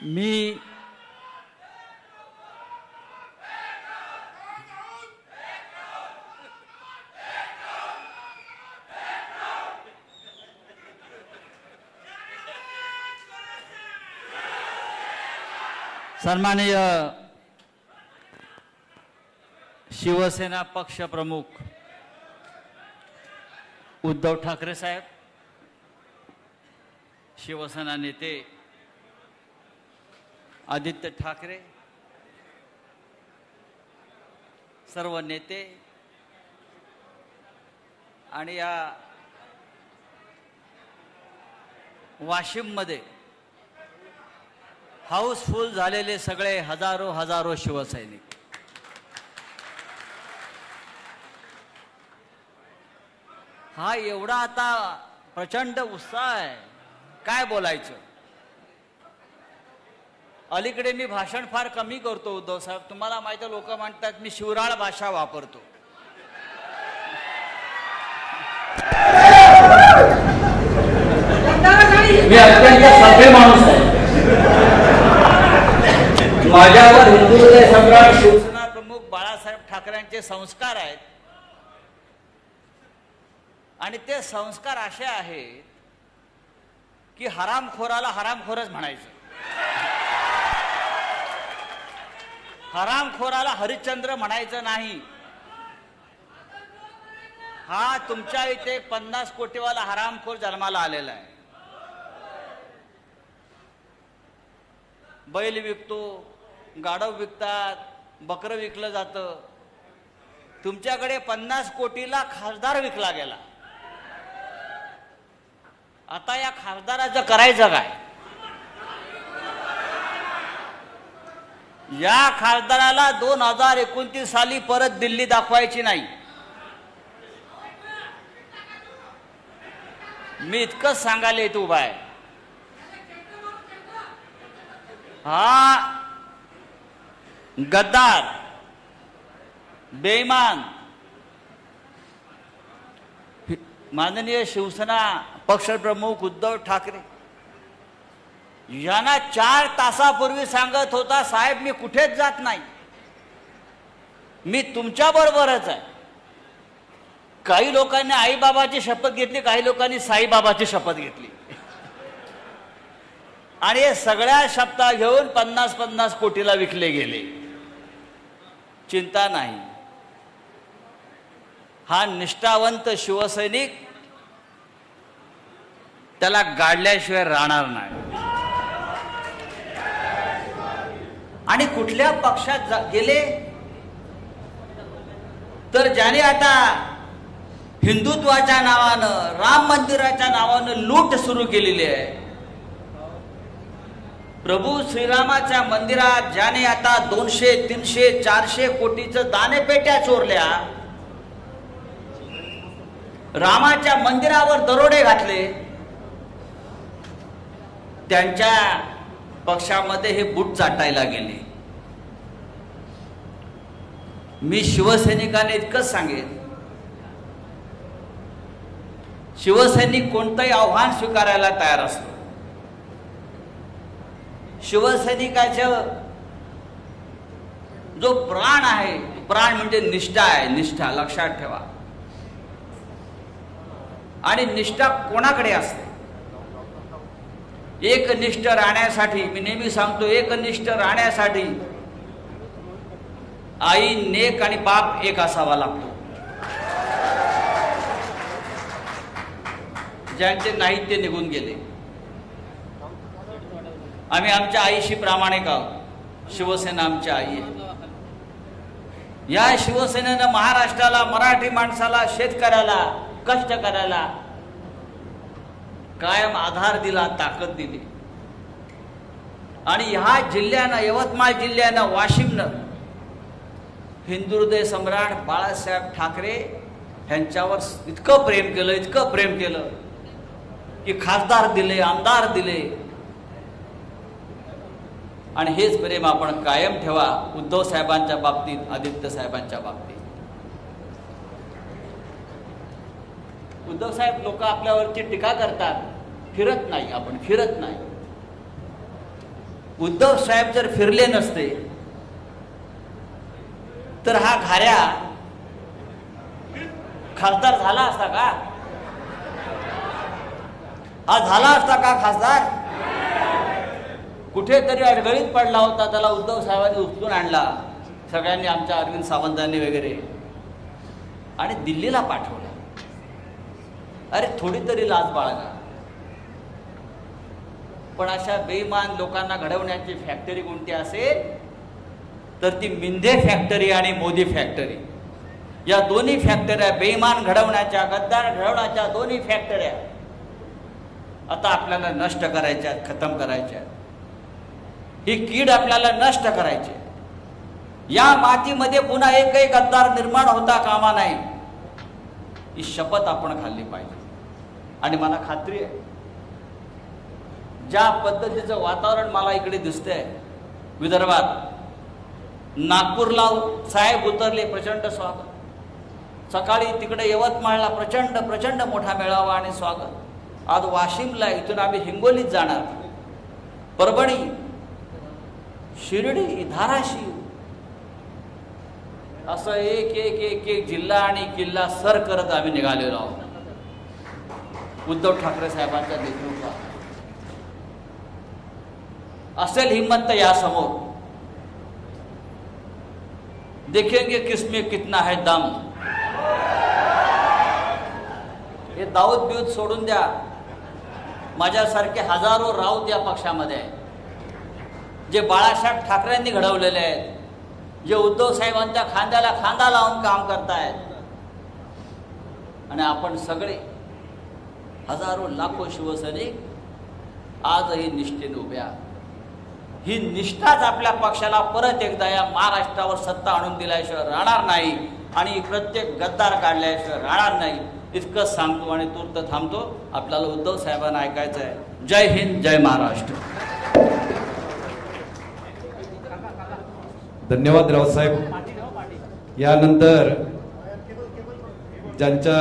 मी सन्माननीय शिवसेना पक्ष प्रमुख उद्धव ठाकरे साहेब, शिवसेना नेते आदित्य ठाकरे, सर्व नेते आणि या वाशिममध्ये हाऊसफुल झालेले सगळे हजारो शिवसैनिक, हा एवढा आता प्रचंड उत्साह आहे, काय बोलायचं. अलीकडे मी भाषण फार कमी करतो उद्धव साहेब, तुम्हाला माहिती आहे. लोक म्हणतात मी शिवराळ भाषा वापरतो. मी अत्यंत सभ्य माणूस आहे. माझ्यावर हिंदू हृदय सम्राट शिवसेना प्रमुख बाळासाहेब ठाकरेंचे संस्कार आहेत आणि ते संस्कार असे आहेत की हरामखोराला हरामखोरच म्हणायचं, हरामखोराला हरिश्चंद्र म्हणायचं नाही. हा तुमच्या इथे 50 कोटीवाला हरामखोर जन्माला आलेला आहे. बैल विकतो, गाढव विकतात, बकरं विकलं जातं. तुमच्याकडे 50 कोटीला खासदार विकला गेला. आता या खासदाराचं करायचं काय? या खासदाराला 2029 साली परत दिल्ली दाखवायची नाही. मी इतकंच सांगायला इथं उभा आहे. हा गद्दार, बेईमान, माननीय शिवसेना पक्षप्रमुख उद्धव ठाकरे यांना 4 तासापूर्वी सांगत होता, साहेब मी कुठेच जात नाही, मी तुमच्या बरोबरच आहे. काही लोकांनी आईबाबाची शपथ घेतली, काही लोकांनी साईबाबाची शपथ घेतली आणि हे सगळ्या शपथा घेऊन 50 कोटीला विकले गेले. चिंता नाही. हा निष्ठावंत शिवसैनिक त्याला गाडल्याशिवाय राहणार नाही. आणि कुठल्या पक्षात गेले तर ज्याने आता हिंदुत्वाच्या नावानं, राम मंदिराच्या नावानं लूट सुरू केलेली आहे. प्रभू श्रीरामाच्या मंदिरात ज्याने आता 200, 300, 400 कोटीचं दानपेट्या चोरल्या, रामाच्या मंदिरावर दरोडे घातले, त्यांच्या पक्षामध्ये हे बूट चाटायला गेले. मी शिवसैनिकांना इतकंच सांगेन, शिवसैनिक कोणतंही आव्हान स्वीकारायला तयार असतो. शिवसैनिकाचं जो प्राण आहे, प्राण म्हणजे निष्ठा आहे. निष्ठा लक्षात ठेवा. आणि निष्ठा कोणाकडे असते? एकनिष्ठ राहण्यासाठी, मी नेहमी सांगतो, एकनिष्ठ राहण्यासाठी आई नेक आणि बाप एक असावा लागतो. ज्यांचे नाहीत ते निघून गेले. आम्ही आमच्या आईशी प्रामाणिक आहोत. शिवसेना आमची आई आहे. या शिवसेनेनं महाराष्ट्राला, मराठी माणसाला, शेतकऱ्याला, कष्टकऱ्याला कायम आधार दिला, ताकद दिली. आणि ह्या जिल्ह्यानं, यवतमाळ जिल्ह्यानं, वाशिमनं हिंदू हृदय सम्राट बाळासाहेब ठाकरे यांच्यावर इतकं प्रेम केलं, इतकं प्रेम केलं की खासदार दिले, आमदार दिले. आणि हेच प्रेम आपण कायम ठेवा उद्धव साहेबांच्या बाबतीत, आदित्य साहेबांच्या बाबतीत. उद्धव साहेब, लोक आपल्यावरची टीका करतात, फिरत नाही, आपण फिरत नाही. उद्धव साहेब जर फिरले नसते तर हा घाऱ्या खासदार झाला असता का? हा झाला असता का खासदार? कुठेतरी अडगळीत पडला होता, त्याला उद्धव साहेबांनी उचलून आणला, सगळ्यांनी, आमच्या अरविंद सावंतांनी वगैरे, आणि दिल्लीला पाठवलं. अरे थोडी तरी लाज बाळगा. पण अशा बेईमान लोकांना घडवण्याची फॅक्टरी कोणती असेल तर ती मिंधे फॅक्टरी आणि मोदी फॅक्टरी. या दोन्ही फॅक्टऱ्या, बेईमान घडवण्याच्या, गद्दार घडवण्याच्या दोन्ही फॅक्टऱ्या आता आपल्याला नष्ट करायच्या, खतम करायच्या. ही कीड आपल्याला नष्ट करायची. या मातीमध्ये पुन्हा एकही गद्दार निर्माण होता कामा नाही, ही शपथ आपण खाल्ली पाहिजे. आणि मला खात्री आहे, ज्या पद्धतीचं वातावरण मला इकडे दिसतंय विदर्भात, नागपूरला साहेब उतरले, प्रचंड स्वागत. सकाळी तिकडे यवतमाळला प्रचंड मोठा मेळावा आणि स्वागत. आज वाशिमला, इथून आम्ही हिंगोलीत जाणार, परभणी, शिर्डी, धाराशिव, असं एक एक एक एक जिल्हा आणि किल्ला सर करत आम्ही निघालेलो आहोत उद्धव ठाकरे साहेबांच्या नेतृत्वात. असेल हिम्मत तर या समोर, देखेंगे किसमें कितना है दम. हे दाऊद बिऊद सोडून द्या. माझ्यासारखे हजारो राऊत या पक्षामध्ये आहेत, जे बाळासाहेब ठाकरेंनी घडवलेले आहेत, जे उद्धव साहेबांच्या खांद्याला खांदा लावून काम करतायत. आणि आपण सगळे हजारो लाखो शिवसैनिक आजही निष्ठेने उभ्या. ही निष्ठाच आपल्या पक्षाला परत एकदा या महाराष्ट्रावर सत्ता आणून दिल्याशिवाय राहणार नाही, आणि प्रत्येक गद्दार काढल्याशिवाय राहणार नाही. इतकंच सांगतो आणि तूर्त थांबतो. आपल्याला उद्धव साहेबांना ऐकायचं आहे. जय हिंद, जय महाराष्ट्र. धन्यवाद रावसाहेब. यानंतर ज्यांच्या